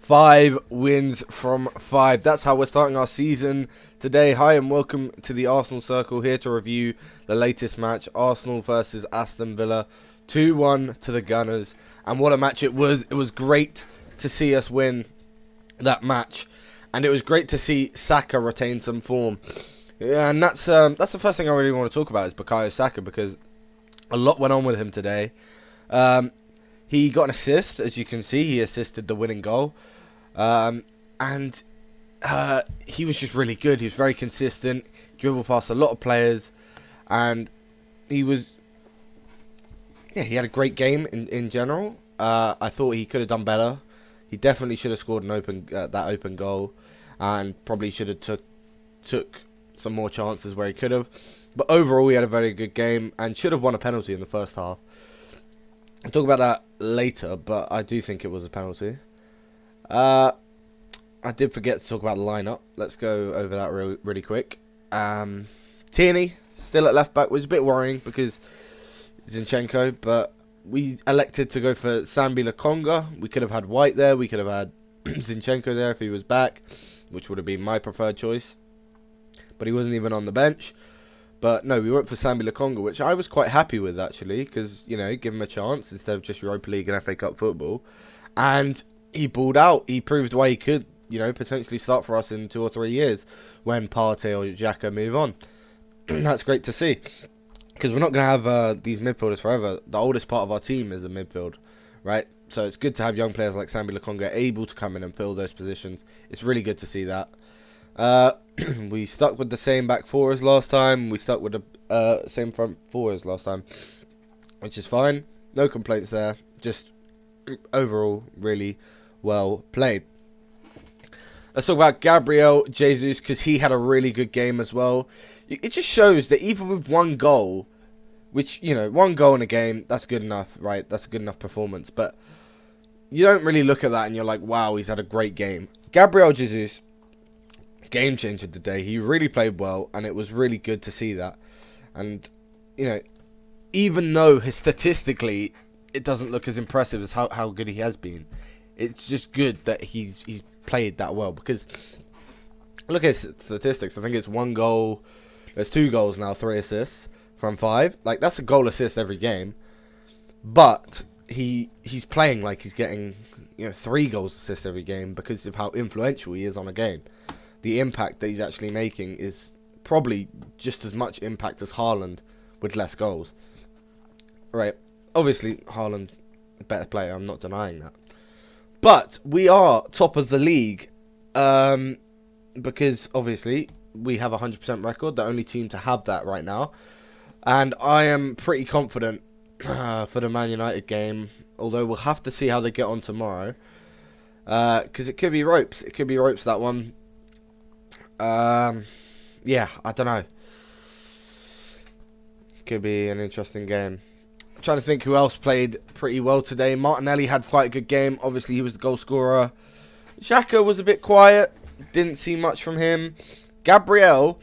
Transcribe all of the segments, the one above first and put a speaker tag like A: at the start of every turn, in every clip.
A: 5 wins from 5. That's how we're starting our season today. Hi and welcome to the Arsenal Circle, here to review the latest match, Arsenal versus Aston Villa. 2-1 to the Gunners. And what a match it was. It was great to see us win that match. And it was great to see Saka retain some form. Yeah, and that's the first thing I really want to talk about is Bukayo Saka, because a lot went on with him today. He got an assist, as you can see. He assisted the winning goal. And he was just really good. He was very consistent. Dribbled past a lot of players. And he had a great game in general. I thought he could have done better. He definitely should have scored that open goal. And probably should have took some more chances where he could have. But overall, he had a very good game. And should have won a penalty in the first half. I'll talk about that later, but I do think it was a penalty. I did forget to talk about the lineup. Let's go over that really quick. Tierney, still at left back, was a bit worrying because Zinchenko, but we elected to go for Sambi Lokonga. We could have had White there. We could have had Zinchenko there if he was back, which would have been my preferred choice. But he wasn't even on the bench. But no, we went for Sambi Lokonga, which I was quite happy with, actually, because, give him a chance instead of just Europa League and FA Cup football. And he balled out. He proved why he could, potentially start for us in 2 or 3 years when Partey or Xhaka move on. That's great to see, because we're not going to have these midfielders forever. The oldest part of our team is the midfield, right? So it's good to have young players like Sambi Lokonga able to come in and fill those positions. It's really good to see that. We stuck with the same back four as last time. We stuck with the same front four as last time, which is fine. No complaints there. Just overall, really well played. Let's talk about Gabriel Jesus, because he had a really good game as well. It just shows that even with one goal, which, one goal in a game, that's good enough, right? That's a good enough performance. But you don't really look at that and you're like, wow, he's had a great game. Gabriel Jesus, game changer today. He really played well, and it was really good to see that. And even though statistically it doesn't look as impressive as how good he has been, it's just good that he's played that well, because look at his statistics. I think it's 1 goal, there's 2 goals now, 3 assists from 5. Like, that's a goal assist every game, but he's playing like he's getting 3 goals assist every game because of how influential he is on a game. The impact that he's actually making is probably just as much impact as Haaland with less goals. Right. Obviously, Haaland, a better player. I'm not denying that. But we are top of the league because, obviously, we have a 100% record. The only team to have that right now. And I am pretty confident for the Man United game. Although we'll have to see how they get on tomorrow. Because it could be ropes. It could be ropes, that one. Yeah, I don't know. Could be an interesting game. I'm trying to think who else played pretty well today. Martinelli had quite a good game. Obviously, he was the goal scorer. Saka was a bit quiet. Didn't see much from him. Gabriel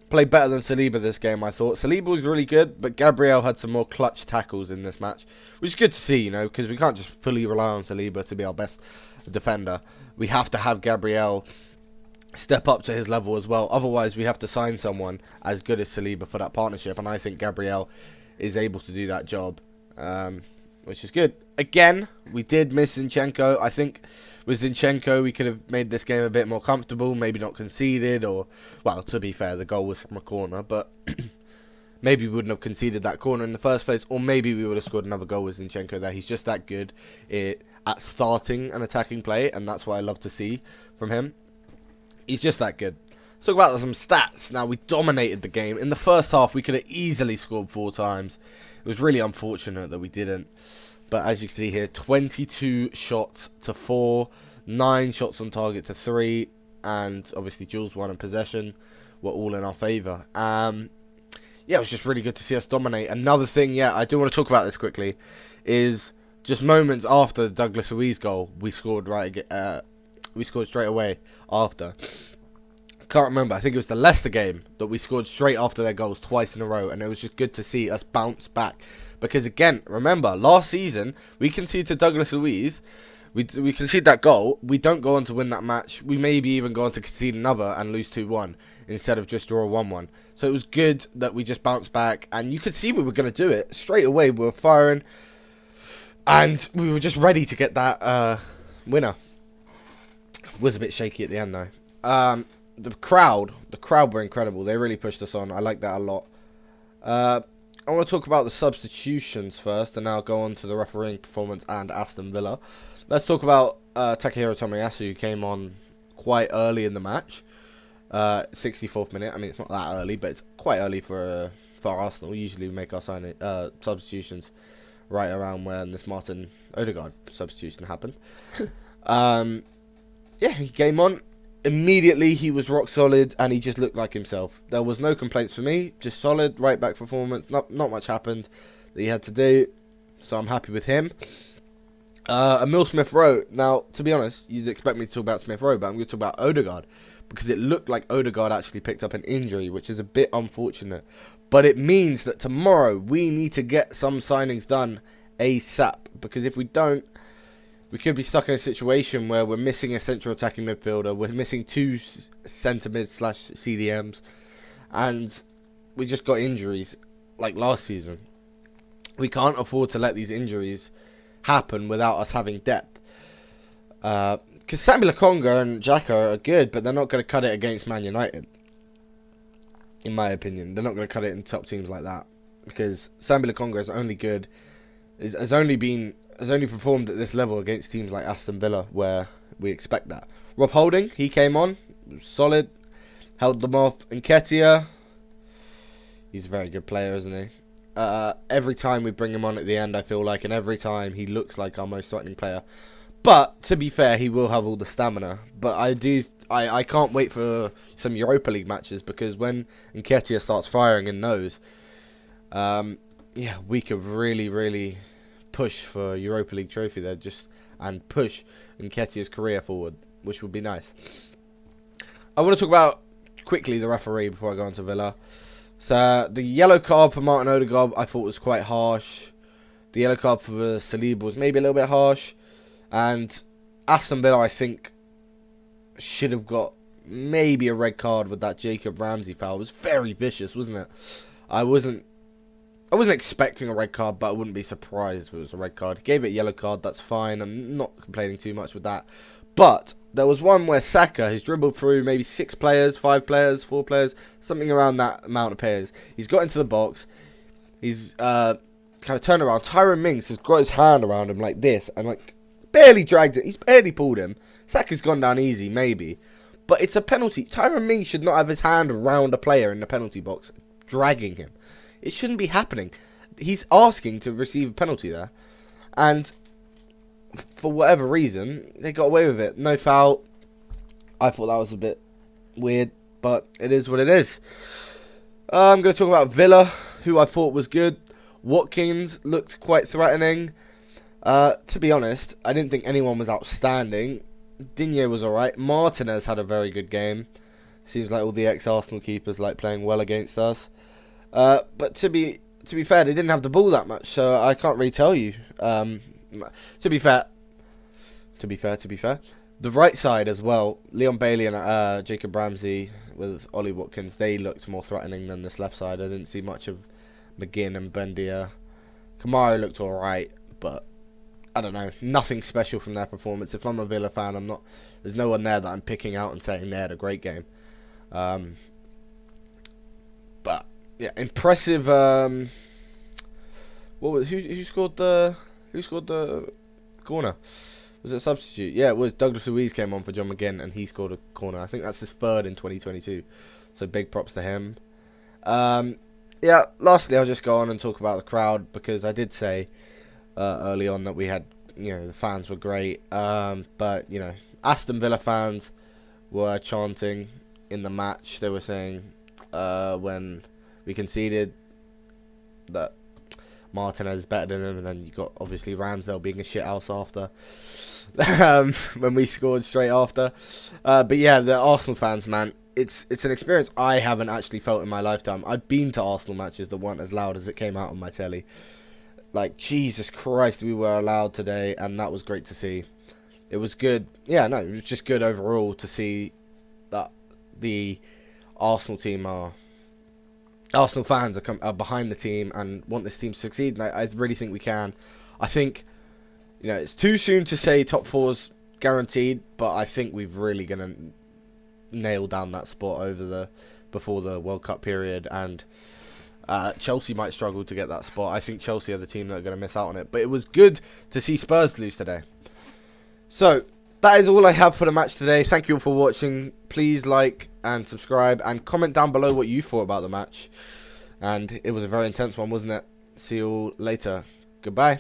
A: played better than Saliba this game, I thought. Saliba was really good, but Gabriel had some more clutch tackles in this match, which is good to see, because we can't just fully rely on Saliba to be our best defender. We have to have Gabriel step up to his level as well. Otherwise, we have to sign someone as good as Saliba for that partnership, and I think Gabriel is able to do that job, which is good. Again, we did miss Zinchenko. I think with Zinchenko, we could have made this game a bit more comfortable, maybe not conceded, or, well, to be fair, the goal was from a corner, but maybe we wouldn't have conceded that corner in the first place, or maybe we would have scored another goal with Zinchenko there. He's just that good at starting an attacking play, and that's what I love to see from him. He's just that good. Let's talk about some stats. Now, we dominated the game. In the first half, we could have easily scored 4 times. It was really unfortunate that we didn't. But as you can see here, 22 shots to 4, 9 shots on target to 3, and obviously Jules 1 and possession were all in our favour. Yeah, it was just really good to see us dominate. Another thing, I do want to talk about this quickly, is just moments after the Douglas Luiz goal, we scored we scored straight away after. Can't remember. I think it was the Leicester game that we scored straight after their goals twice in a row, and it was just good to see us bounce back. Because again, remember, last season we conceded to Douglas Luiz We concede that goal. We don't go on to win that match. We maybe even go on to concede another and lose 2-1 instead of just draw 1-1. So it was good that we just bounced back, and you could see we were going to do it straight away. We were firing, and we were just ready to get that winner. Was a bit shaky at the end though. The crowd were incredible. They really pushed us on. I like that a lot. I want to talk about the substitutions first, and now go on to the refereeing performance and Aston Villa. Let's talk about Takehiro Tomiyasu, who came on quite early in the match. 64th minute. I mean, it's not that early, but it's quite early for Arsenal. Usually we make our substitutions right around when this Martin Odegaard substitution happened. Yeah, he came on. Immediately, he was rock solid, and he just looked like himself. There was no complaints for me. Just solid right back performance. Not much happened that he had to do, so I'm happy with him. Emil Smith-Rowe. Now, to be honest, you'd expect me to talk about Smith-Rowe, but I'm going to talk about Odegaard, because it looked like Odegaard actually picked up an injury, which is a bit unfortunate. But it means that tomorrow we need to get some signings done ASAP, because if we don't, we could be stuck in a situation where we're missing a central attacking midfielder, we're missing 2 centre mid/CDMs, and we just got injuries like last season. We can't afford to let these injuries happen without us having depth. Because Sambi Lokonga and Xhaka are good, but they're not going to cut it against Man United. In my opinion, they're not going to cut it in top teams like that, because Sambi Lokonga is only good, has only performed at this level against teams like Aston Villa, where we expect that. Rob Holding, he came on, solid, held them off. Nketiah, he's a very good player, isn't he? Every time we bring him on at the end, I feel like, and every time he looks like our most threatening player. But, to be fair, he will have all the stamina. But I can't wait for some Europa League matches, because when Nketiah starts firing in those, yeah, we could really push for Europa League trophy there, and push Nketiah's career forward, which would be nice. I want to talk about quickly the referee before I go on to Villa. So the yellow card for Martin Odegaard I thought was quite harsh. The yellow card for Saliba was maybe a little bit harsh, and Aston Villa I think should have got maybe a red card with that Jacob Ramsey foul. It was very vicious, wasn't it? I wasn't expecting a red card, but I wouldn't be surprised if it was a red card. He gave it a yellow card, that's fine. I'm not complaining too much with that. But there was one where Saka has dribbled through maybe 6 players, 5 players, 4 players, something around that amount of players. He's got into the box. He's kind of turned around. Tyrone Mings has got his hand around him like this and like barely dragged it. He's barely pulled him. Saka's gone down easy, maybe. But it's a penalty. Tyrone Mings should not have his hand around a player in the penalty box, dragging him. It shouldn't be happening. He's asking to receive a penalty there. And for whatever reason, they got away with it. No foul. I thought that was a bit weird, but it is what it is. I'm going to talk about Villa, who I thought was good. Watkins looked quite threatening. To be honest, I didn't think anyone was outstanding. Digne was alright. Martinez had a very good game. Seems like all the ex-Arsenal keepers like playing well against us. But to be fair, they didn't have the ball that much, so I can't really tell you. To be fair, the right side as well, Leon Bailey and Jacob Ramsey with Ollie Watkins, they looked more threatening than this left side. I didn't see much of McGinn and Bendia. Kamara looked alright, but I don't know, nothing special from their performance. If I'm a Villa fan, there's no one there that I'm picking out and saying they had a great game. But yeah, impressive. Who scored the corner? Was it a substitute? Yeah, it was. Douglas Luiz came on for John McGinn, and he scored a corner. I think that's his 3rd in 2022. So big props to him. Yeah. Lastly, I'll just go on and talk about the crowd, because I did say early on that we had, the fans were great. But Aston Villa fans were chanting in the match. They were saying when we conceded that Martinez is better than him, and then you got obviously Ramsdale being a shithouse after when we scored straight after. But yeah, the Arsenal fans, man, it's an experience I haven't actually felt in my lifetime. I've been to Arsenal matches that weren't as loud as it came out on my telly. Like, Jesus Christ, we were allowed today, and that was great to see. it was good. Yeah, no, it was just good overall to see that the Arsenal team are Arsenal fans are behind the team and want this team to succeed. And I really think we can. I think, it's too soon to say top four's guaranteed, but I think we've really gonna nail down that spot before the World Cup period, and Chelsea might struggle to get that spot. I think Chelsea are the team that are going to miss out on it. But it was good to see Spurs lose today. So that is all I have for the match today. Thank you all for watching. Please like and subscribe and comment down below what you thought about the match. And it was a very intense one, wasn't it? See you all later. Goodbye.